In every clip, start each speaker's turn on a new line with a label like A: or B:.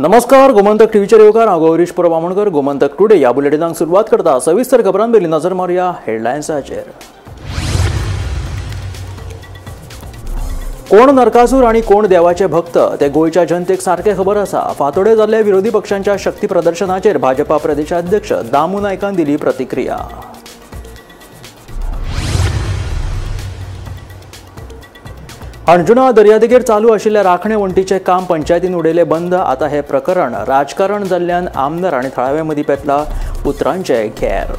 A: नमस्कार, गोमंतक टीव्हीचे येवकार हांव गौरीश पुरवामणकर. गोमंतक टुडे या बुलेटिनाक सुरवात करता. सविस्तर खबरांपयलीं नजर मारया हेडलायन्साचेर. कोण नरकासूर आणि कोण देवाचे भक्त ते गोयच्या जनतेक सारखे खबर आसा. फांतोडेर जाल्ल्या विरोधी पक्षांच्या शक्ती प्रदर्शनाचेर भाजपा प्रदेशाध्यक्ष दामू नायकान दिली प्रतिक्रिया. अंजुना दर्यादेगेर चालू आशिल्ल्या राखणे वणटीचे काम पंचायतीन उडयले बंद. आता हे प्रकरण राजकारण जाल्ल्यान आमदार आनी थळाव्या मदीं पेटला उतरांचे घेर.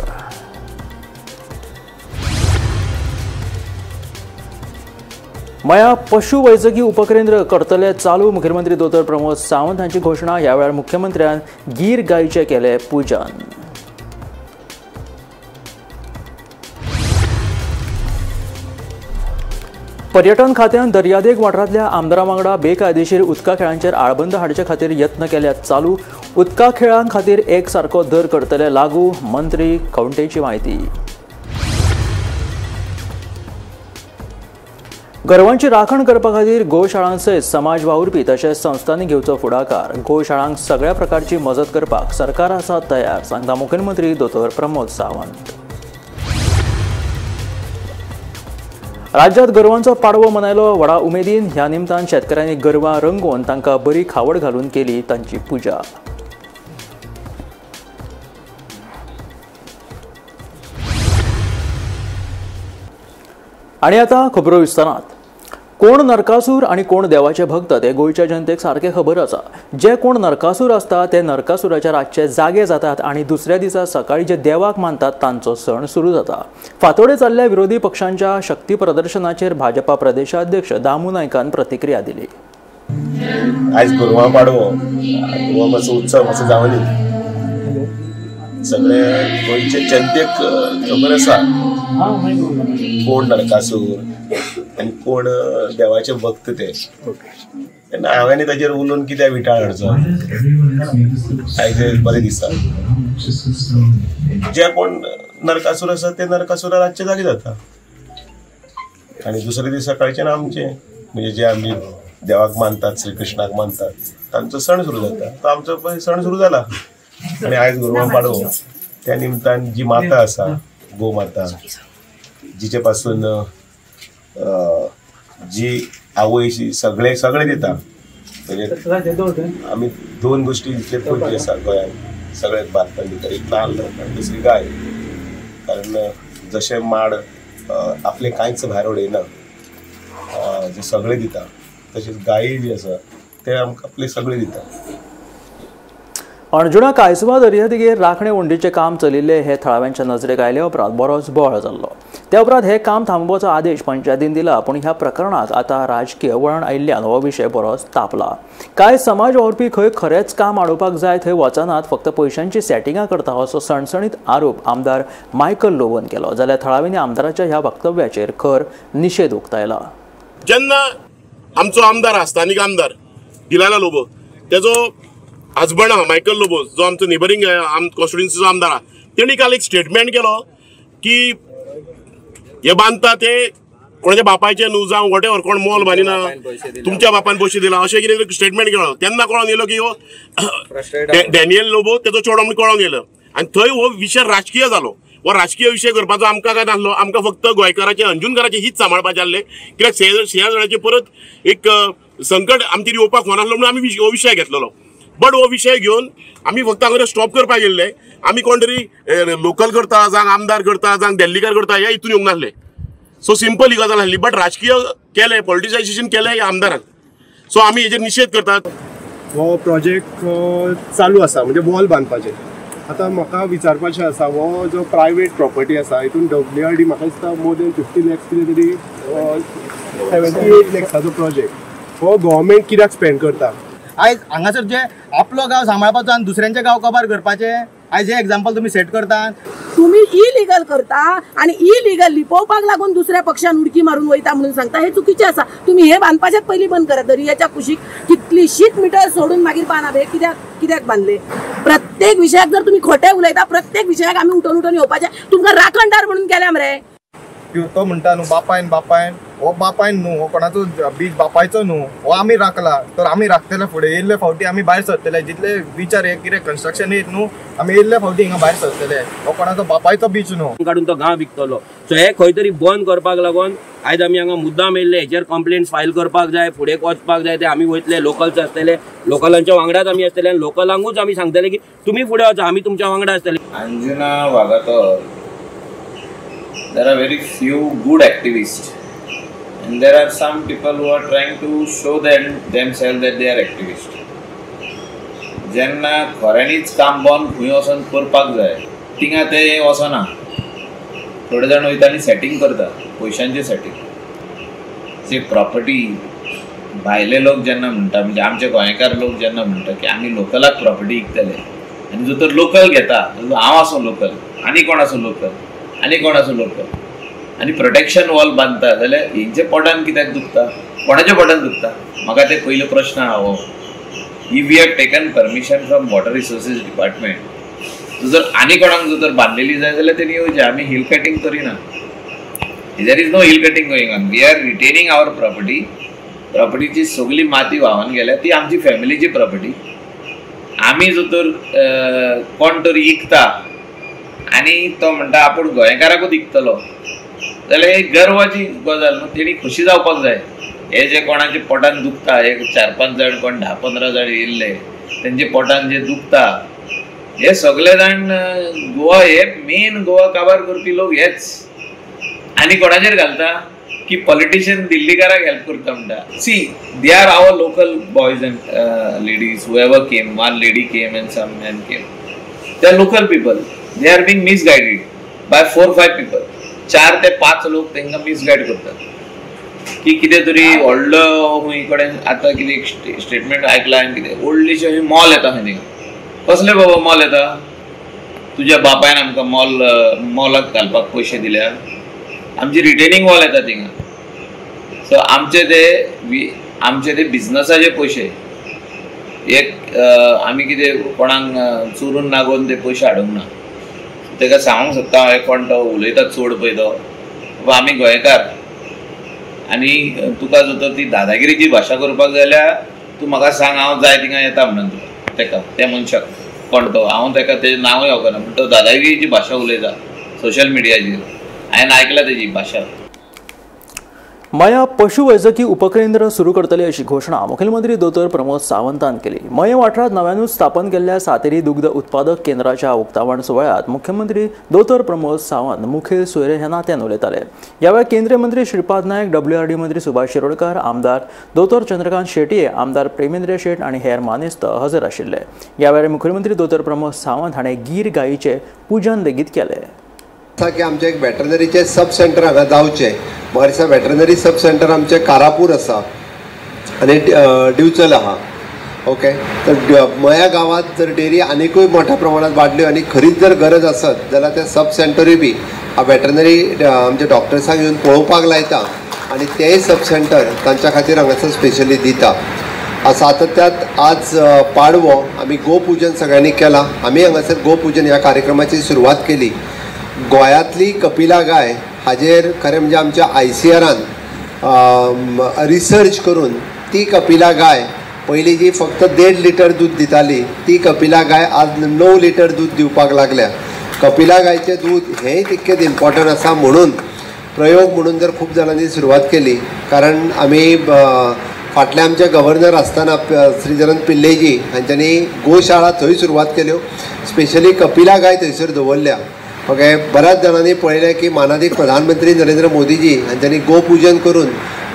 A: मया पशुवैजकी उपकेंद्र करतले चालू. मुखेलमंत्री दोतोर प्रमोद सावंत हांची घोषणा. ह्या वेळार मुख्यमंत्र्यान गीर गायचे केले पूजन. पर्यटन खात्यान दर्यादेग वाठारांतल्या आमदारां वांगडा बेकायदेशीर उदका खेळांचेर आळबंद हाडचे खातीर यत्न केल्यात चालू. उदका खेळां खातीर एक सारको दर करतले लागू. मंत्री खंवटेची म्हायती. गोरवांची राखण करपा खातीर गोशाळांसयत समाज वावुरपी तशेंच संस्थांनी घेवचो फुडाकार. गोशाळांक सगळ्या प्रकारची मजत करपाक सरकार आसा तयार, सांगता मुखेलमंत्री दोतोर प्रमोद सावंत. राज्यांत गोरवांचो पाडवो मनयलो व्हडा उमेदीन. ह्या निमतान शेतकऱ्यांनी गोरवां रंगोवन तांकां बरी खावड घालून केली तांची पुजा. आणि आता खबरो विस्तारांत. कोण नरकासूर आणि कोण देवाचे भक्त ते गोयच्या जनतेक सारखे खबर आसा. जे कोण नरकासूर असता ते नरकासुराच्या रातचे जागे जातात आणि दुसऱ्या दिसा सकाळी जे देवाक मानतात तांचो सण सुरू जाता. फांतोडेर जाल्ल्या विरोधी पक्षांच्या शक्ती प्रदर्शनाचेर भाजपा प्रदेशाध्यक्ष दामू नायकान प्रतिक्रिया दिली.
B: आज गोरवां पाडवो हो मातसो उत्सव मातसो जावनी. सगळे गोंयचे जनतेक खबर आसा कोण नरकासूर आनी कोण देवाचे भक्त ते. तेन्ना हांवें ताचेर उलोवन कित्याक विटाळ हाडचो. आयज बरें दिसता. जे कोण नरकासूर आसा ते नरकासुरा रातचे जागे जाता आनी दुसरे दीस सकाळच्यान आमचे म्हणजे जे आमी देवाक मानतात, श्री कृष्णाक मानतात, तांचो सण सुरू जाता. तो आमचो सण सुरू जाला. आणि आयज गोरवां पाडवो त्या निमतान जी माता आसा, गोमाता, जिचे पासून जी आवयशी सगळे दिता. म्हणजे आमी दोन गोष्टी जितले पयली आसा गोंयांत सगळ्यात भारतांत भितर, एक नाल्ल आनी दुसरी गाय. कारण जशे माड आपले कांयच भायर उडयना, जे सगळे दिता, तशेंच गायी जी आसा ते आमकां आपले सगळे दिता.
A: अंजुना कायसवा दर्यादेगेर राखणे वणटीचे काम चलिल्ले हे थळाव्यांच्या नजरेक आयल्या उपरांत बरोच बोळ जाल्लो. त्या उपरांत हे काम थांबोवपाचो आदेश पंचायतीन दिला. पूण ह्या प्रकरणात आता राजकीय वळण आयिल्ल्यान हो विशय बरोच तापला. कांय समाज वावुरपी खंय खरेंच काम आडोवपाक जाय थंय वचनात फक्त पयशांची सेटिंगां करता असो सणसणीत आरोप आमदार मायकल लोबोन केलो. जाल्यार थळाव्यांनी आमदाराच्या ह्या वक्तव्याचेर खर निशेध उक्तायला.
C: जेन्ना आमचो आमदार आस्थानीक आमदार गिलाला लोबो तेजो हजबंड मायकल लोबो जो आमचो नेबरिंग कॉन्स्टिट्युएन्सीचो आमदार आहा, तेणी काल एक स्टेटमेंट केलो की हे बांदता ते कोणाच्या बापायचे न्हू जावं वॉटेवर कोण मोल बांदिना, तुमच्या बापान पयशे दिला अशें कितें स्टेटमेंट केलो. तेन्ना कळोन येयलो की हो डॅनियल लोबो तेजो चेडो म्हणून कळोन येयलो. आनी थंय हो विशय राजकीय जालो. हो राजकीय विशय करपाचो आमकां काय नासलो. आमकां फक्त गोंयकाराचे अंजुनकाराचे हीच सांबाळपाचें आसलें. कित्याक सिंहगडाचें परत एक संकट आमचेर येवपाक नासलो म्हणून आमी हो विशय घेतलेलो. बट हो विशय घेवन आमी फक्त हांगा स्टॉप करपाक गेल्ले. आमी कोण तरी लोकल करता जावं आमदार करता जावं दिल्लीकार करता ह्या हितून येवंक नासले. सो सिंपल ही गजाल आसली. बट राजकीय केलें, पॉलिटिसायझेशन केलें ह्या आमदारान. सो आमी हेजेर निशेध करतात.
D: हो प्रोजेक्ट चालू आसा म्हणजे वॉल बांदपाचें. आतां म्हाका विचारपाचें आसा, हो जो प्रायवेट प्रॉपर्टी आसा हितून WRD म्हाका दिसता मोर दॅन 50 lakhs कितें तरी 78 lakhsचो प्रोजेक्ट. हो गव्हर्मेंट कित्याक स्पेंड करता?
E: आयज हांगासर जे आपलो गांव सांबाळपाचो आनी दुसऱ्यांचे गांव कबार करपाचे, आयज हे एग्जाम्पल तुमी सेट करतात.
F: तुम्ही इलिगल करता आणि इलिगल लिपोवपाक लागून दुसऱ्या पक्षान उडकी मारून वयता म्हणून सांगता, हे चुकीचे आसा. तुम्ही हे बांदपाचेच पयलीं बंद करा. दर्याच्या कुशीक कितलीशीच मिटर सोडून मागीर बांदप. हे कित्याक बांदले? प्रत्येक विशयाक जर तुम्ही खोटे उलयता, प्रत्येक विशयाक आमी उठून येवपाचे. तुमकां राखणदार म्हणून केल्या मरे.
E: तो म्हणटा न्हू बापायन हो बापायन न्हू, हो कोणाचो बीच बापायचो न्हू, हो आमी राखला तर आमी राखतले फुडें येयल्ले फावटी आमी भायर सरतले, जितले बिचार हे कितें कन्स्ट्रक्शन येत न्हू आमी येयल्ले फावटी हिंगा भायर सरतले, हो कोणाचो बापायचो बीच न्हू
G: काडून तो गांव विकतलो. सो हे खंय तरी बंद करपाक लागून आयज आमी हांगा मुद्दाम येयल्ले, हेचेर कंप्लेंट फायल करपाक जाय, फुडें वचपाक जाय, ते आमी वयतले, लोकल्स आसतले, लोकलांच्या वांगडाच आमी आसतले आनी लोकलांकूच आमी सांगतले की तुमी फुडें वचा, आमी तुमच्या वांगडा आसतले.
H: Anjuna Vagator, there are very few good activists and there are some people who are trying to show themselves that they are activists. जेन्ना खऱ्यांनीच काम बंद खंय वचून करपाक जाय थिंगा ते वचना, थोडे जाण वयता आनी सेटींग करता, पयशांचे सेटींग. जे प्रॉपर्टी भायले लोक जेन्ना म्हणटा, म्हणजे आमचे गोंयकार लोक जेन्ना म्हणटा की आमी लोकलाक प्रॉपर्टी विकतले आनी जो तर लोकल घेता हांव आसूं लोकल आनी कोण आसूं लोकल आनी कोण आसूं लोकल आनी प्रोटेक्शन वॉल बांदता जाल्यार हेंचे पोटान कित्याक दुखता, कोणाच्या पोटान दुखता? म्हाका ते पयलो प्रश्न आहा हो. If we have taken permission from water resources department, जर आनी कोणाक जर बांदलेली जाय जाल्यार तेणी येवचें, आमी हिल कटिंग करिना. There is no hill cutting going on. We are retaining our property. प्रॉपर्टीची सगळी माती व्हांवन गेल्या ती आमची फॅमिलीची प्रॉपर्टी. आमी जो तर कोण तरी विकता आनी तो म्हणटा आपूण गोंयकाराकूच विकतलो जाल्यार एक गर्वाची गजाल न्हू. तेणी खुशी जावपाक जाय. हे जे कोणाचे पोटान दुखता, एक 4-5 जाण कोण 10-15 जाण येयल्ले तेंचे पोटान जे दुखता, हे सगळे जाण गोवा, हे मेन गोवा काबार करपी लोक हेच. आनी कोणाचेर घालता की पॉलिटिशियन दिल्लीकाराक हेल्प करता म्हणटा. See, they are our local boys and ladies, whoever came, one lady came and some men came. They are local people. They are being misguided by 4-5 people. 4 ते 5 लोक तांकां मिसगायड करतात की कितें तरी व्हडलो खंय कडेन आतां कितें स्टेटमेंट आयकला आनी कितें व्हडलीशी अशी मॉल येता खंय थिंगा. कसले बाबा मॉल येता? तुज्या बापायन आमकां मॉलाक घालपाक पयशे दिल्यार आमची रिटेनिंग वॉल येता थिंगा. सो आमचे ते बिजनसाचे पयशे एक आमी कितें कोणाक चोरून नागोवन ते पयशे हाडूंक ना. ताका सांगूंक सोदता हांव, कोण तो उलयता चड पळय तो, बाबा आमी गोंयकार आनी तुका जर तर ती दादागिरीची भाशा करपाक जाय जाल्यार तूं म्हाका सांग, हांव जाय थिंगा येता म्हणून तुका. ताका त्या मनशाक कोण तो, हांव ताका तेजें नांवूय येवना, पूण तो दादागिरीची भाशा उलयता सोशल मिडियाचेर. हांवें आयकला तेजी भाशा.
A: मया पशुवैजकी उपकेंद्र सुरू करतली अशी घोषणा मुखेलमंत्री दोतोर प्रमोद सावंतान केली. मये वाठारात नव्यानूच स्थापन केल्ल्या सातेरी दुग्ध उत्पादक केंद्राच्या उक्तावण सुवाळ्यात मुख्यमंत्री दोतोर प्रमोद सावंत मुखेल सोयरे ह्या नात्यान उलयताले. यावेळी केंद्रीय मंत्री श्रीपाद नायक, WRD मंत्री सुभाष शिरोडकर, आमदार दोतोर चंद्रकांत शेटये, आमदार प्रेमेंद्र शेट आणि हेर मानेस्त हजर आशिल्ले. यावेळी मुखेलमंत्री दोतोर प्रमोद सावंत हाणें गीर गायीचे पूजन लेगीत केले.
I: की आमचे एक वेटरनरीचे सब सेंटर हांगा जावचे. म्हाका दिसता वेटरनरी सब सेंटर आमचे कारापूर आसा आनी दिवचल आहा. ओके, तर मया गांवांत जर डेरी आनिकूय मोठ्या प्रमाणात वाडल्यो आनी खरीच जर गरज आसत जाल्यार ते सब सेंटरूय बी वेटरनरी आमच्या डॉक्टर्सांक येवन पळोवपाक लायता आनी तेय सब सेंटर तांच्या खातीर हांगासर स्पेशली दिता. सातत्यात आज पाडवो आमी गोपूजन सगळ्यांनी केलां. आमी हांगासर गोपूजन ह्या कार्यक्रमाची सुरवात केली. गोंयांतली कपिला गाय हाजेर खरें म्हणजे आमच्या ICRान रिसर्च करून ती कपिला गाय पयलीं जी फक्त 1.5 लिटर दूद दिताली ती कपिला गाय आज 9 लिटर दूद दिवपाक लागल्या. कपिला गायचें दूद हेंय तितकेंच इम्पॉर्टंट आसा म्हणून प्रयोग म्हणून जर खूब जाणांनी सुरवात केली. कारण आमी फाटल्या आमचे गव्हर्नर आसतना श्रीधरन पिल्लेजी हांच्यांनी गोशाळा थंय सुरवात केल्यो. स्पेशली कपिला गाय थंयसर दवरल्या. ओके, बऱ्याच जाणांनी पळयलें की माननीय प्रधानमंत्री नरेंद्र मोदीजी हांच्यांनी गोपूजन करून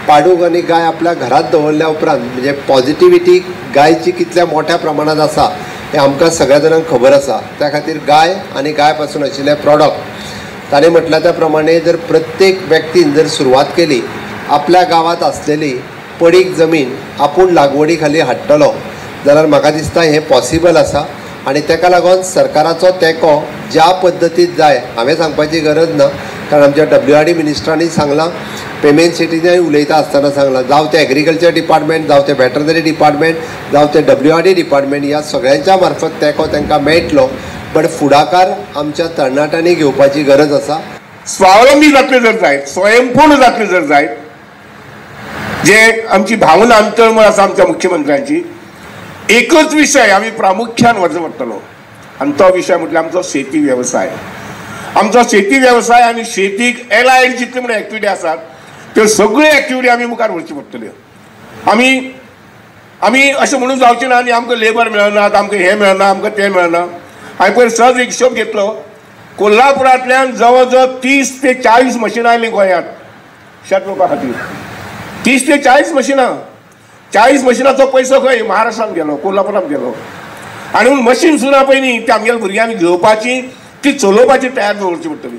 I: पाडूक आनी गाय आपल्या घरात दवरल्या उपरांत म्हणजे पॉझिटिव्हिटी गायची कितल्या मोठ्या प्रमाणात आसा हें आमकां सगळ्या जाणांक खबर आसा. त्या खातीर गाय आनी गाय पासून आशिल्ले प्रॉडक्ट ताणें म्हटल्या त्या प्रमाणे जर प्रत्येक व्यक्तीन जर सुरवात केली, आपल्या गांवांत आसलेली पडीक जमीन आपूण लागवडी खाली हाडटलो जाल्यार म्हाका दिसता हें पॉसिबल आसा. आनी ताका लागून सरकाराचो तेंको ज्या पद्दतीन जाय हांवें सांगपाची गरज ना, कारण आमच्या WRD मिनिस्टरांनी सांगलां, पेमेंट सिटीनय उलयता आसतना सांगलां, जावं ते एग्रीकल्चर डिपार्टमेंट, जावं ते वेटरनरी डिपार्टमेंट, जावं ते WRD डिपार्टमेंट, ह्या सगळ्यांच्या मार्फत तेंको तांकां मेळटलो. बट फुडाकार आमच्या तरणाट्यांनी घेवपाची गरज आसा.
J: स्वावलंबी जातले जर जायत, स्वयंपूर्ण जातले जर जायत जे आमची भावना आनी तळमळ आसा आमच्या मुख्यमंत्र्यांची, एकच विशय आमी प्रामुख्यान व्हरचो पडटलो आनी तो विशय म्हटल्यार आमचो शेती वेवसाय. आमचो शेती वेवसाय आनी शेतीक एलायड जितले म्हणून एक्टिविटी आसात त्यो सगळ्यो एक्टिविटी आमी मुखार व्हरच्यो पडटल्यो. आमी अशें म्हणून जावचें ना आनी आमकां लेबर मेळनात, आमकां हें मेळना, आमकां तें मेळना. हांवें पयर सहज एक हिशोब घेतलो, कोल्हापुरांतल्यान जवळ जवळ 30 ते 40 मशिनां आयलीं गोंयांत शेत रोवपा खातीर. 30 ते 40 मशिनां. 40 मशिनाचो पयसो खंय? महाराष्ट्रांत गेलो, कोल्हापुरांत गेलो. आनी मशीन सुद्दां पयलीं ती आमगेल्या भुरग्यांनी घेवपाची, ती चलोवपाची तयार दवरची पडटली.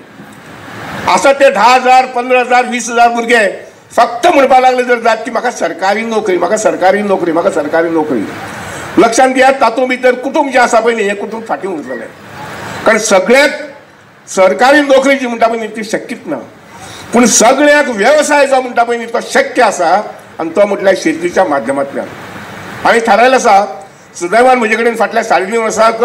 J: आसा ते 10,000, 15,000, 20,000 भुरगे फक्त म्हणपाक लागले जर जात की म्हाका सरकारी नोकरी, म्हाका सरकारी नोकरी, म्हाका सरकारी नोकरी. लक्षांत घेयात, तातूंत भितर कुटुंब जें आसा पळय हें कुटुंब फाटीं उरतलें. कारण सगळ्याक सरकारी नोकरी जी म्हणटा पळय ती शक्यच ना. पूण सगळ्याक व्यवसाय जो म्हणटा पळय तो शक्य आसा आनी तो म्हटल्यार शेतीच्या माध्यमांतल्यान. हांवें थारायलें आसा, सुदैवान म्हजे कडेन फाटल्या 3.5 वर्साक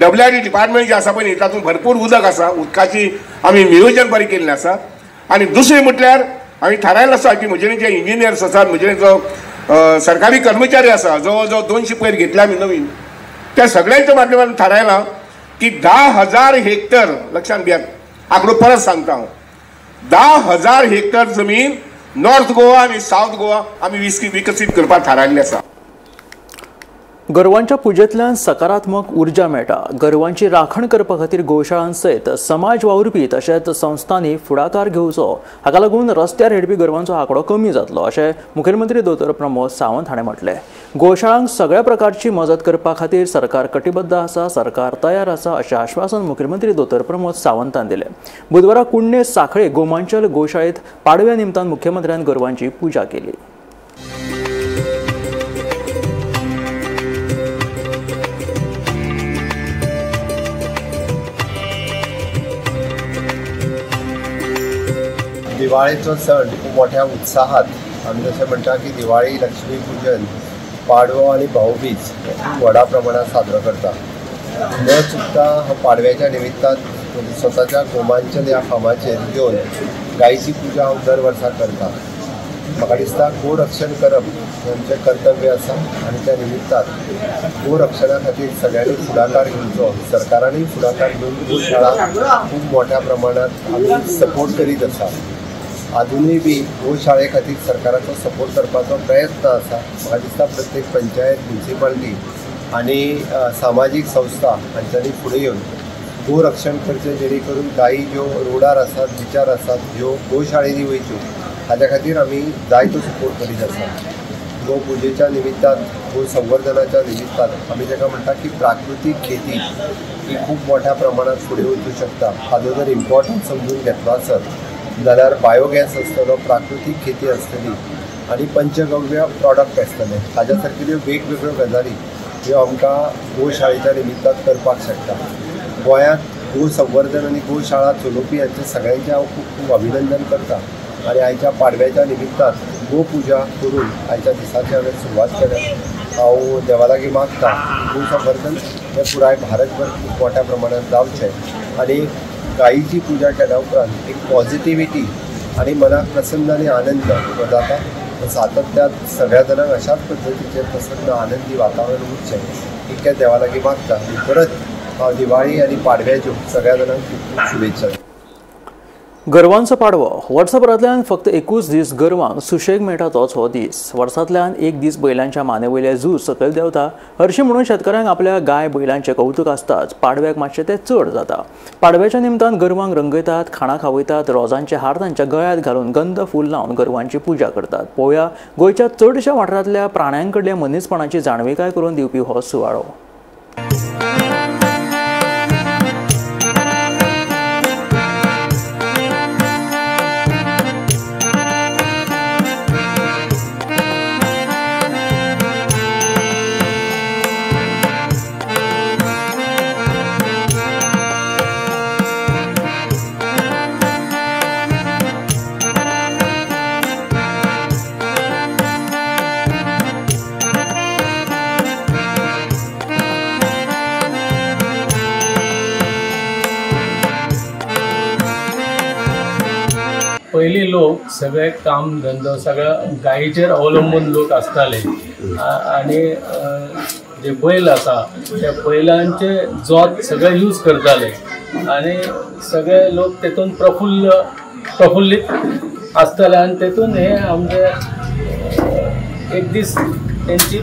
J: WRD डिपार्टमेंट जे आसा पळय न्ही तातूंत भरपूर उदक आसा, उदकाची आमी नियोजन बरें केल्लें आसा. आनी दुसरें म्हटल्यार हांवें थारायलें आसा की म्हजे जे इंजिनियर्स आसात, म्हजे जो सरकारी कर्मचारी आसा, जवळ जवळ 200 पयर घेतल्या आमी नवीन, त्या सगळ्यांच्या माध्यमांतून थारायलां की 10,000 हेक्टर, लक्षांत घेयात, आंकडो परत सांगता हांव, 10,000 हेक्टर जमीन नॉर्थ गोवा आनी सावथ गोवा आमी विकसीत करपाक थारायल्लें आसा.
A: गोरवांच्या पुजेंतल्यान सकारात्मक उर्जा मेळटा. गोरवांची राखण करपा खातीर गोशाळां सयत समाज वावुरपी तशेंच संस्थांनी फुडाकार घेवचो. हाका लागून रस्त्यार हेडपी गोरवांचो आंकडो कमी जातलो अशें मुखेलमंत्री दोतोर प्रमोद सावंत हाणें म्हटलें. गोशाळांक सगळ्या प्रकारची मजत करपा खातीर सरकार कटिबद्ध आसा, सरकार तयार आसा अशें आश्वासन मुखेलमंत्री दोतोर प्रमोद सावंतान दिलें. बुधवारा कुंडे साखळे गोमांचल गोशाळेंत पाडव्या निमतान मुख्यमंत्र्यान गोरवांची पुजा केली.
I: दिवाळेचो सण खूब मोठ्या उत्साहात आमी जशें म्हणटा की दिवाळी, लक्ष्मी पूजन, पाडवो आनी भाऊबीज खूब व्हडा प्रमाणात साजरो करता. न चुकता पाडव्याच्या निमित्तान स्वताच्या गोमांचल ह्या फार्माचेर घेवन गायची पुजा हांव दर वर्सा करता. म्हाका दिसता गोरक्षण करप हें आमचें कर्तव्य आसा आनी त्या निमित्तान गोरक्षणा खातीर सगळ्यांनी फुडाकार घेवचो. सरकारानूय फुडाकार घेवन गोशाळा खूब मोठ्या प्रमाणात आमी सपोर्ट करीत आसा. अजूनय बी गोशाळे खातीर सरकाराचो सपोर्ट करपाचो प्रयत्न आसा. म्हाका दिसता प्रत्येक पंचायत, म्युनिसिपालिटी आनी सामाजीक संस्था हांच्यांनी फुडें येवन गोरक्षण करचें, जेणे करून गायी ज्यो रोडार आसात, बिचार आसात, ज्यो गोशाळेनी वयच्यो, हाच्या खातीर आमी जायतो सपोर्ट करीत आसा. गो पुजेच्या निमित्तान, गो संवर्धनाच्या निमित्तान आमी जेका म्हणटा की प्राकृतीक शेती ही खूब मोठ्या प्रमाणात फुडें वचूंक शकता. हाजो जर इम्पॉर्टन्स समजून घेतलो आसत जाल्यार बायोगॅस आसतलो, प्राकृतीक शेती आसतली आनी पंचगव्य प्रॉडक्ट आसतले. हाज्या सारकिल्यो वेगवेगळ्यो गजाली ह्यो आमकां गोशाळेच्या निमित्तान करपाक शकता. गोंयांत गो संवर्धन आनी गोशाळा चलोवपी हांचे सगळ्यांचें हांव खूब खूब अभिनंदन करता. आनी आयच्या पाडव्याच्या निमित्तान गोपुजा करून आयच्या दिसाची हांवें सुरवात केल्या. हांव देवा लागीं मागता गो संवर्धन हें पुराय भारतभर खूब मोठ्या प्रमाणात जावचें आनी गायीची पुजा केल्या उपरांत एक पॉझिटिव्हिटी आनी मनाक प्रसन्न आनी आनंद हो जाता. सातत्यान सगळ्या जाणांक अशाच पद्दतीचें प्रसन्न आनंदी वातावरण उरचें इतकें देवा लागीं मागता. आनी परत हांव दिवाळी आनी पाडव्याच्यो सगळ्या जाणांक खूब खूब शुभेच्छा.
A: गोरवांचो पाडवो वर्सभरांतल्यान फक्त 21 दीस गोरवांक सुशेग मेळटा तोच हो दीस. वर्सांतल्यान एक दीस बैलांच्या मानेवयले झूज सकयल देंवता. हरशीं म्हणून शेतकऱ्यांक आपल्या गाय बैलांचें कौतूक आसताच. पाडव्याक मातशें तें चड जाता. पाडव्याच्या निमतान गोरवांक रंगयतात, खाणां खावयतात, रोजांचे हार तांच्या गळ्यांत घालून गंध फूल लावन गोरवांची पुजा करतात. पळोवया गोंयच्या चडशा वाठारांतल्या प्राण्यांकडल्या मनीसपणाची जाणविकाय करून दिवपी हो सुवाळो.
K: पयलीं लोक सगळे काम धंदो सगळं गायीचेर अवलंबून लोक आसताले आणि जे बैल आसा त्या बैलांचे जोत सगळे यूज करताले आणि सगळे लोक तेतून प्रफुल्लीत आसताले आणि तेतून हे आमचे एक दीस त्यांची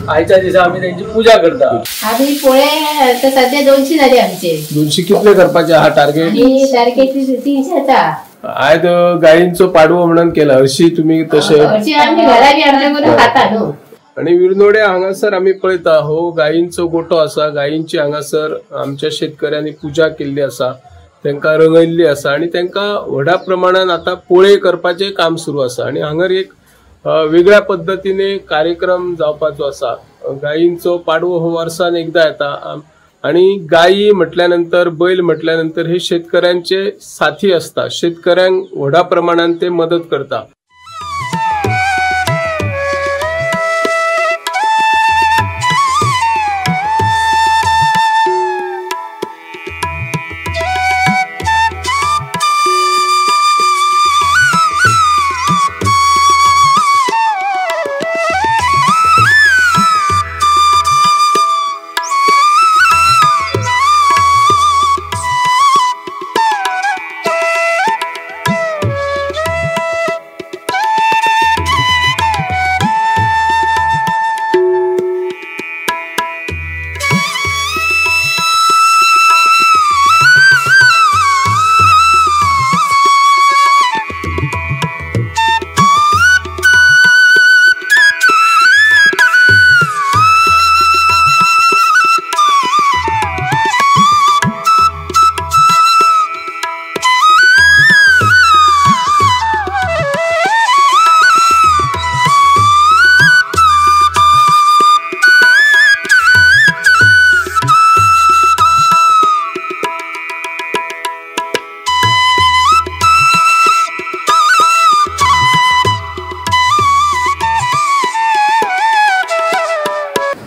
K: आयच्या दिसा आम्ही त्यांची पूजा करता.
L: आम्ही पोळे सध्या 200 झाले आमचे.
M: 200 कितले करपाचे हा टार्गेट?
L: टार्गेट 300 आता.
M: आयज गायींचो पाडवो म्हणून केला हरशी तुम्ही तसे
L: आम्ही घरा बी आमच्या खाता न्हू.
M: आणि विरनोडे हांगासर आम्ही पळयता हो गायींचो गोठो आसा. गायींची हांगासर आमच्या शेतकऱ्यांनी पूजा केल्ली आसा, तांकां रंगयल्ली आसा आणि तांकां व्हडा प्रमाणात आता पोळे करपाचे काम सुरू आसा. आणि हांगर एक वेगळ्या पद्धतीने कार्यक्रम जावपाचो आसा. गायींचो पाडवो हो वर्सान एकदा येता आणि गायी म्हटल्यानंतर बैल म्हटल्यानंतर हे शेतकऱ्यांचे साथी असता. शेतकऱ्यांक व्हडा प्रमाणात ते मदत करता.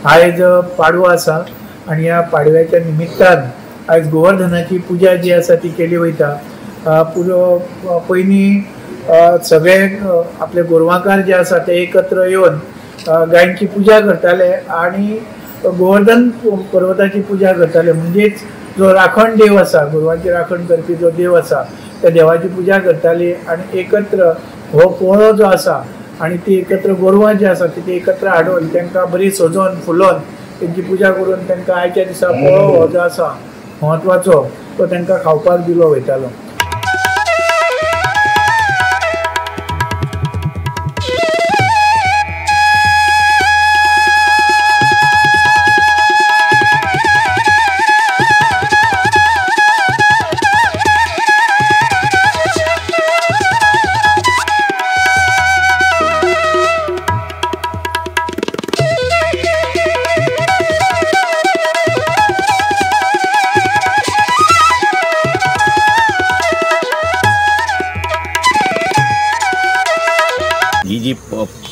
N: आयज पाडवो आसा आणि ह्या पाडव्याच्या निमित्तान आयज गोवर्धनाची पूजा जी आसा ती केली वयता. पयलीं सगळे आपले गोरवांकार जे आसा ते एकत्र येवन गायींची पूजा करताले आणि गोवर्धन पर्वताची पूजा करताले. म्हणजेच जो राखण देव आसा, गोरवांची राखण करपी जो देव आसा त्या देवाची पूजा करताली आणि एकत्र हो पोळो जो आसा आणि ती एकत्र गोरवां जी आसा ती एकत्र हाडून तांकां बरी सजोवन फुलोवन तेंची पूजा करून तांकां आयच्या दिसा पोळो हो जो आसा म्हत्वाचो तो तांकां खावपाक दिलो वयतालो.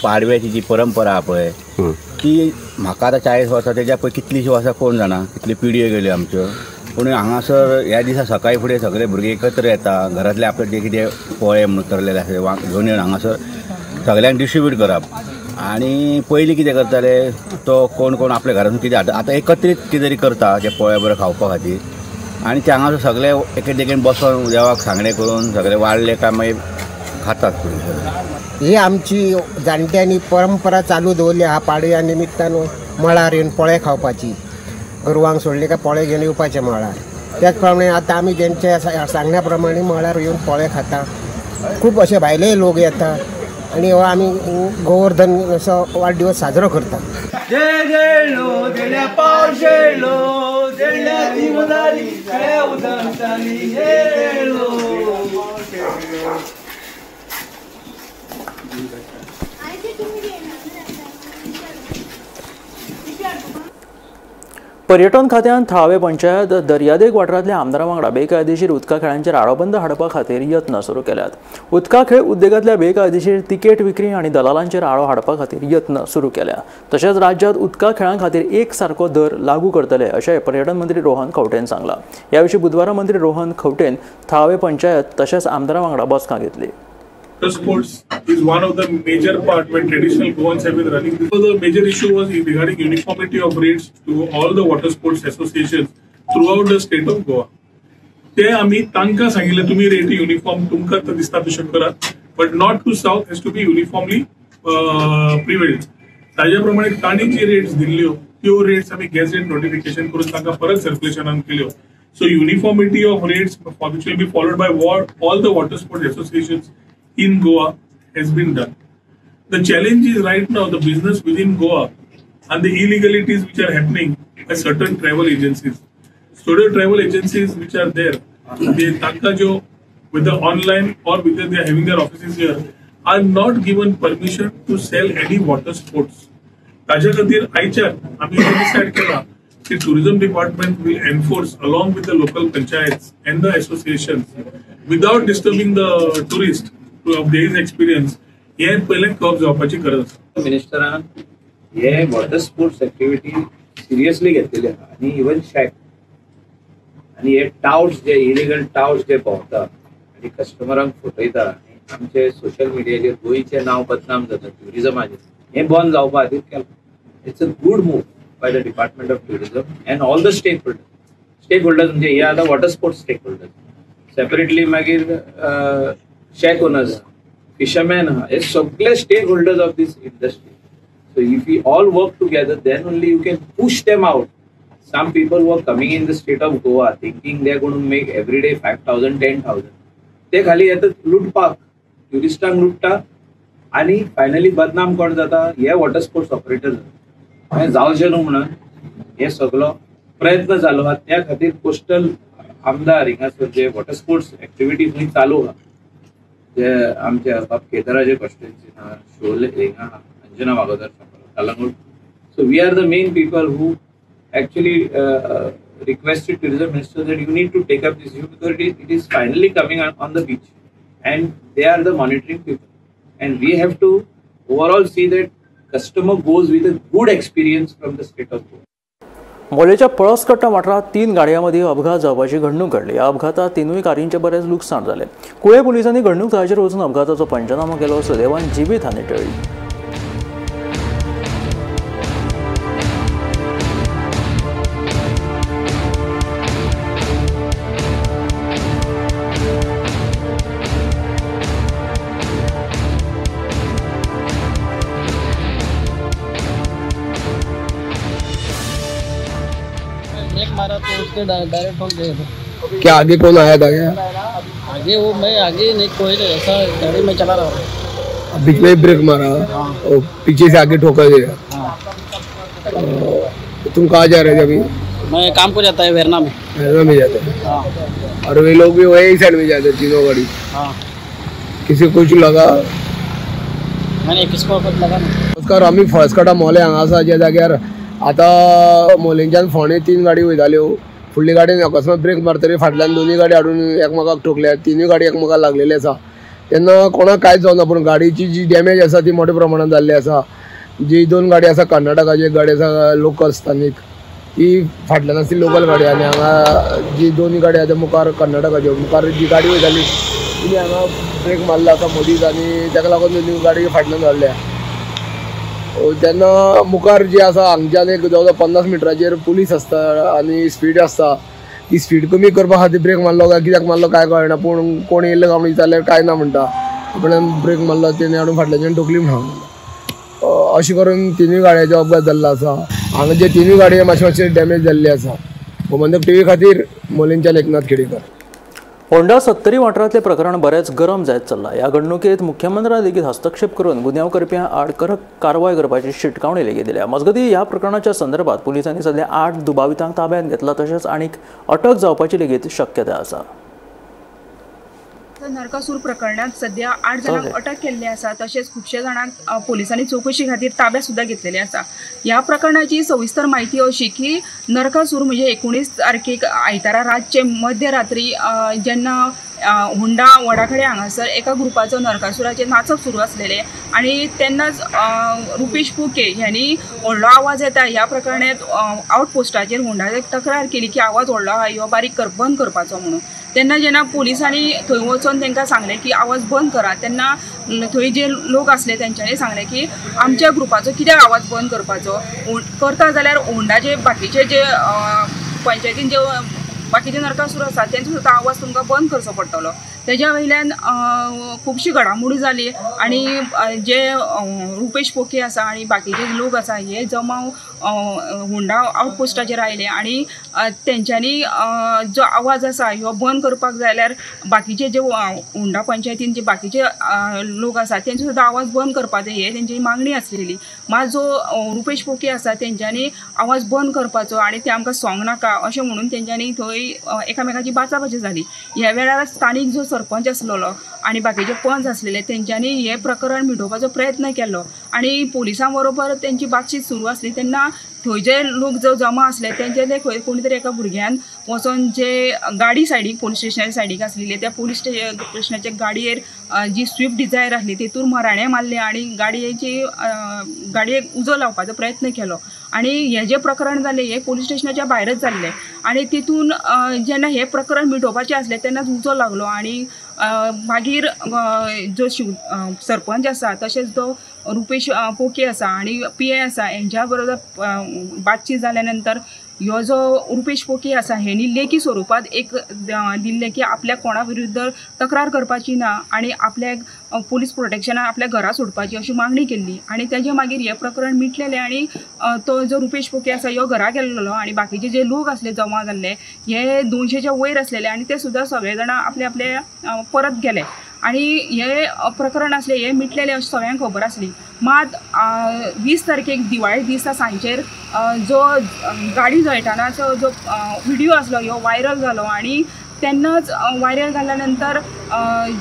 O: पाडव्याची जी परंपरा आहा पळय ती म्हाका आतां 40 वर्सां तेज्या पळय कितलींशीं वर्सां कोण जाणा, कितल्यो पिडयो गेल्यो आमच्यो. पूण हांगासर ह्या दिसा सकाळी फुडें सगळे भुरगे एकत्र येता. घरांतले आपले जे कितें पोळे म्हणून करलेले आसा घेवन येवन हांगासर सगळ्यांक डिस्ट्रिब्यूट करप. आनी पयलीं कितें करताले तो कोण कोण आपल्या घरांतून कितें हाडटा आतां एकत्रीत कितें तरी करता ते पोळे बरे खावपा खातीर. आनी ते हांगासर सगळे एके देगेन बसोन देवाक सांगणे करून सगळे वाडले काय मागीर खातात.
P: ही आमची जाणट्यांनी परंपरा चालू दवरली आहा. पाडव्या निमित्तान मळार येवन पोळे खावपाची, गोरवांक सोडले काय पोळे घेवन येवपाचे मळार. त्याच प्रमाणे आतां आमी तेंच्या सांगण्या प्रमाणे मळार येवन पोळे खाता. खूब अशे भायले लोक येता आणि हो आमी गोवर्धन असो वाडदिवस साजरो करता.
A: पर्यटन खात्यान थळावे पंचायत दर्यादेग वाठारांतल्या आमदारां वांगडा बेकायदेशीर उदका खेळांचेर आळोबंद हाडपा खातीर यत्न सुरू केल्यात. उदका खेळ उद्देगांतल्या बेकायदेशीर तिकेट विक्री आनी दलालांचेर आळो हाडपा खातीर यत्न सुरू केल्या. तशेंच राज्यांत उदका खेळां खातीर एक सारको दर लागू करतले अशें पर्यटन मंत्री रोहन खंवटेन सांगलां. ह्या विशीं बुधवारा मंत्री रोहन खंवटेन थळावे पंचायत तशेंच आमदारां वांगडा बसका घेतली.
Q: Water sports is one of the major part when traditional Goans have been running. So the major issue was regarding uniformity of rates to all the water sports associations throughout the state of Goa. ते आम्ही तांकां सांगिल्लें तुम्ही rate uniform तुमकां तर दिसता तशें करात, but north to south has to be uniformly prevailed. ताज्या प्रमाणे तांणी जी रेट्स दिल्ल्यो त्यो रेट्स आमी गॅझेट नोटिफिकेशन करून तांकां परत सर्क्युलेशनान केल्यो. So uniformity of rates which will be followed by all the water sports associations in Goa has been done. The challenge is right now the business within Goa and the illegalities which are happening by certain travel agencies. Certain travel agencies which are there, they tanka jo whether online or whether they are having their offices here are not given permission to sell any water sports. ताज्या खातीर आयच्या आमी decide केला की tourism department will enforce along with the local panchayats and the associations without disturbing the tourist of their experience. हे पहिले cup जावपाची गरज आसा.
H: मिनिस्टरान हे वॉटर स्पोर्ट्स एक्टिविटी सिरियसली घेतलेली आहा आनी इवन शॅक आनी हे टाउट्स जे इलिगल टाउट्स जे भोंवता आनी कस्टमरांक फटयता आनी आमचे सोशल मिडियाचेर गोंयचें नांव बदनाम जाता ट्युरिजमाचें, हें बंद जावपा खातीर केलां. It's a good move by the department of tourism and all the stakeholders म्हणजे हे आतां water sports stakeholders separately मागीर शेक ओनर्स, fishermen, हे सगळे stakeholders of this industry. So if we all work together, then only you can push them out. Some people who are coming in the state of Goa thinking they are going to make every day 5,000, 10,000. ते खाली येतात लुटपाक, ट्युरिस्टांक लुटता आणि finally बदनाम कोण जाता हे water sports operator जाता. हें जावचें न्हू म्हणून हे सगळो प्रयत्न चालू आहा. त्या खातीर कोस्टल आमदार हिंगासर जे वॉटर स्पोर्ट्स एक्टिविटी थंय चालू आहा जे आमच्या बाब केदाराचे कॉन्स्टिट्युएन्सीन शोले हिंगा Anjuna Vagator Calangute. So we are the main people who actually requested tourism minister that you need to take up this issue because it is finally coming on the beach and they are the monitoring people and we have to overall see that customer goes with a good experience from the state of Goa.
A: मोलेच्या पळसकट्टा वाठारात 3 गाडयांमध्ये अपघात जावपाची घडणूक घडली. या अपघातात 3 कारयांचे बरेच लुकसाण जाले. कुळे पुलिसांनी घडणूक थळाचेर वचून अपघाताचो पंचनामो केलो. सुदैवान जिवीत हानी टळ्ळी.
R: मारा तो उसके डायरेक्ट ठोक गए.
M: क्या आगे कौन आया था क्या?
R: आगे वो मैं आगे नहीं कोई नहीं, ऐसा गाड़ी में चला रहा हूँ.
M: बीच में ब्रेक मारा और पीछे से आगे ठोका दिया. तुम कहाँ जा रहे थे अभी?
R: मैं काम को जाता है वेरना में.
M: वेरना में जाते हैं और वे लोग भी वही साइड में जाते तीनों गाड़ी. किसी कुछ लगा?
R: मैंने किसको कुछ लगा नहीं.
M: नमस्कार, आम्ही फळसकाटा मोले हांगासा ज्या जाग्यार आता मोलेंच्यान फोंडे 3 गाडी वयताल्यो. फुडली गाडयेन अकस्मात ब्रेक मारतरी फाटल्यान 2 गाडी हाडून एकमेकाक ठोकल्या. 3 गाडी एकमेकाक लागलेली आसा. तेन्ना कोणाक कांयच जावना पूण गाडीची जी डॅमेज आसा ती मोठ्या प्रमाणात जाल्ली आसा. जी 2 गाडी आसा कर्नाटकाची, एक गाडी आसा लोकल स्थानीक, ती फाटल्यान आसली लोकल गाडी आनी हांगा जी 2 गाडी आसा मुखार कर्नाटकाच्यो. मुखार जी गाडी वयताली तिणी हांगा ब्रेक मारला आसा मदींच आनी ताका लागून 2 गाडी फाटल्यान जाल्ल्या. तेन्ना मुखार जी आसा हांगच्यान एक जवळ 50 मिटराचेर पुलीस आसता आनी स्पीड आसता. ती स्पीड कमी करपा खातीर ब्रेक मारलो काय कित्याक मारलो काय कळना पूण कोण येयल्लो काय विचारल्यार काय ना म्हणटा. आपल्यान ब्रेक मारलो तेणे हाडून फाटल्याच्यान ठोकली म्हणून अशें करून 3 गाडयांचो अपघात जाल्लो आसा. हांगा जे 3 गाडये मातशे डॅमेज जाल्ले आसा. गोमंतक टीव्ही खातीर मोलेंच्यान एकनाथ खेडेकर.
A: होंडा 70 वाठारांतलें प्रकरण बरेच गरम जायत चल्लां. ह्या घडणुकेंत मुख्यमंत्र्यान लेगीत हस्तक्षेप करून गुन्यांव करप्यां आड कडक कारवाय करपाची शिटकावणी लेगीत दिल्या. मजगतीं ह्या प्रकरणाच्या संदर्भात पुलिसांनी सध्या 8 दुबावितांक ताब्यांत घेतला. तशेंच आनीक अटक जावपाची लेगीत शक्यताय आसा.
S: नरकासूर प्रकरणात सध्या 8 जणांक अटक केल्ली आसा, तशेंच खुबशे जाणांक पोलिसांनी चौकशी खातीर ताब्यात सुद्धा घेतलेली आसा. ह्या प्रकरणाची सविस्तर माहिती अशी की नरकासूर म्हणजे 19 तारखेक आयतारा रातचे मध्यरात्री जेन्ना हुंडा वडाकडे हांगासर एका ग्रुपाचो नरकासुराचे नाचप सुरू असलेले आणि तेन्नाच रुपेश पोके ह्यांनी व्हडलो आवाज येता ह्या प्रकरणात आउटपोस्टाचेर हुंडाचेर तक्रार केली की आवाज व्हडलो आहा ह्यो बारीक बंद करपाचो म्हणून. तेन्ना जेन्ना पोलिसांनी थंय वचून तांकां सांगलें की आवाज बंद करा, तेन्ना थंय जे लोक आसले तेंच्यांनी सांगलें की आमच्या ग्रुपाचो कित्याक आवाज बंद करपाचो, करता जाल्यार हुंडाचे बाकीचे जे पंचायतीन जे बाकीचे नरकासूर आसा तेंचो सुद्दां आवाज तुमकां बंद करचो पडटलो. तेज्या वयल्यान खुबशी घडामोडी जाली आणि जे रुपेश पोके आसा आणि बाकीचे लोक आसा हे जमाव हुंडा आउटपोस्टाचेर आयले आणि तेंच्यांनी जो आवाज आसा ह्यो बंद करपाक जाय जाल्यार बाकीचे जे हुंडा पंचायतीन जे बाकीचे लोक आसा तेंचो सुद्दां आवाज बंद करपाचो हे तेंची मागणी आसलेली. मात जो रुपेश पोके आसा तेंच्यांनी आवाज बंद करपाचो आणि ते आमकां सोंग नाका अशें म्हणून तेंच्यांनी थंय एकामेकाची बाचाबाची जाली. ह्या वेळार स्थानीक जो सरपंच आसलेलो आणि बाकीचे पंच असलेले तेंच्यांनी हे प्रकरण मिटोवपाचो प्रयत्न केलो आणि पोलिसां बरोबर तेंची बातचीत सुरू आसली तेन्ना थंय जे लोक जो जमा आसले तेंचे खंय कोणी तरी एका भुरग्यान वचून जे गाडी सायडीक पोलीस स्टेशनाच्या सायडीक आसलेली त्या पोलीस स्टेशनाच्या गाडयेर जी स्विफ्ट डिझायर आसली तेतून मराणे मारले आणि गाडयेक उजो लावपाचो प्रयत्न केलो आणि हे जे प्रकरण जालें हे पोलीस स्टेशनाच्या भायरच जाल्लें आणि तितून जेन्ना हे प्रकरण मिटोवपाचें आसलें तेन्नाच उजो लागलो आणि मागीर जो सरपंच आसा तशेंच जो रुपेश पोके आसा आणि PI आसा हेंच्या बरोबर बातचीत जाल्या नंतर ह्यो जो रुपेश पोके आसा हेणी लेखी स्वरुपात एक दिल्लें की आपल्या कोणा विरुद्ध तक्रार करपाची ना आणि आपल्याक पोलीस प्रोटेक्शनान आपल्या घरा सोडपाची अशी मागणी केल्ली आणि तेजे मागीर हे प्रकरण मिटलेलें आणि तो जो रुपेश पोके आसा ह्यो घरा गेल्लो आणि बाकीचे जे लोक आसले जमा जाल्ले हे 200च्या वयर आसलेले आणि ते सुद्दां सगळे जाण आपले आपले परत गेले आणि हे प्रकरण असले हे मिटलेले अशें सगळ्यांक खबर आसली. मात 20 तारखेक दिवाळी दिसा सांजेर जो गाडी जळटानाचो जो व्हिडिओ आसलो ह्यो व्हायरल जालो आणि तेन्नाच व्हायरल जाल्या नंतर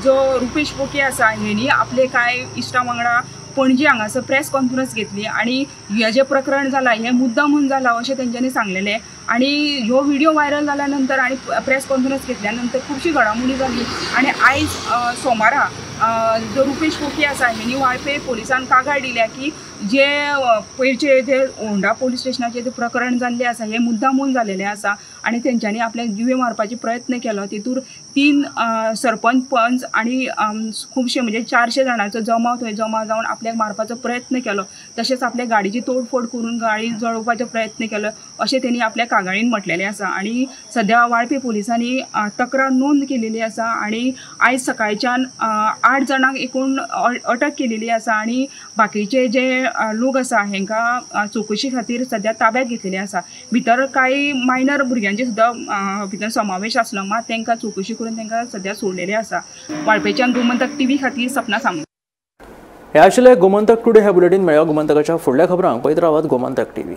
S: जो रुपेश पोके आसा हेणी आपले कांय इश्टां वांगडा पणजी हांगासर प्रेस कॉन्फरन्स घेतली आणि हे जे प्रकरण जालां हें मुद्दामून जालां अशें तेंच्यांनी सांगलेलें आणि ह्यो व्हिडिओ व्हायरल जाल्या नंतर आणि प्रेस कॉन्फरन्स घेतल्या नंतर खुबशी घडामोडी जाली आणि आयज सोमारा जो रुपेश पोके आसा हेणी वाळपे पोलिसान कागाळ दिल्या की जे पयरचे जे होंडा पोलीस स्टेशनाचें जे प्रकरण जाल्लें आसा हें मुद्दामून जाल्लेलें आसा आणि तेंच्यांनी आपल्याक जिवे मारपाचे प्रयत्न केलो. तितूर 3 सरपंच पंच आणि खुबशे म्हणजे 400 जाणांचो जमाव थंय जमा जावन आपल्याक मारपाचो प्रयत्न केलो. तशेंच आपल्या गाडीची तोडफोड करून गाडी जळोवपाचो प्रयत्न केलो अशें तेणी आपल्या कागाळीन म्हटलेलें आसा आणि सध्या वाळपे पोलिसांनी तक्रार नोंद केलेली आसा आणि आयज सकाळच्यान 8 जाणांक एकूण अटक केलेली आसा आणि बाकीचे जे लोक आसा हेंकां चौकशी खातीर सध्या ताब्यात घेतलेले आसा. भितर कांय मायनर भुरग्यांचे सुद्दां भितर समावेश आसलो मात तांकां चौकशी करून तांकां सध्या सोडलेले आसा. वाळपेच्यान गोमंतक TV खातीर सपना सांगू.
A: हे आशिल्ले गोमंतक टुडे हे बुलेटीन मेळ्ळ्या गोमंतकाच्या फुडल्या खबरांक पळयत रावात गोमंतक TV.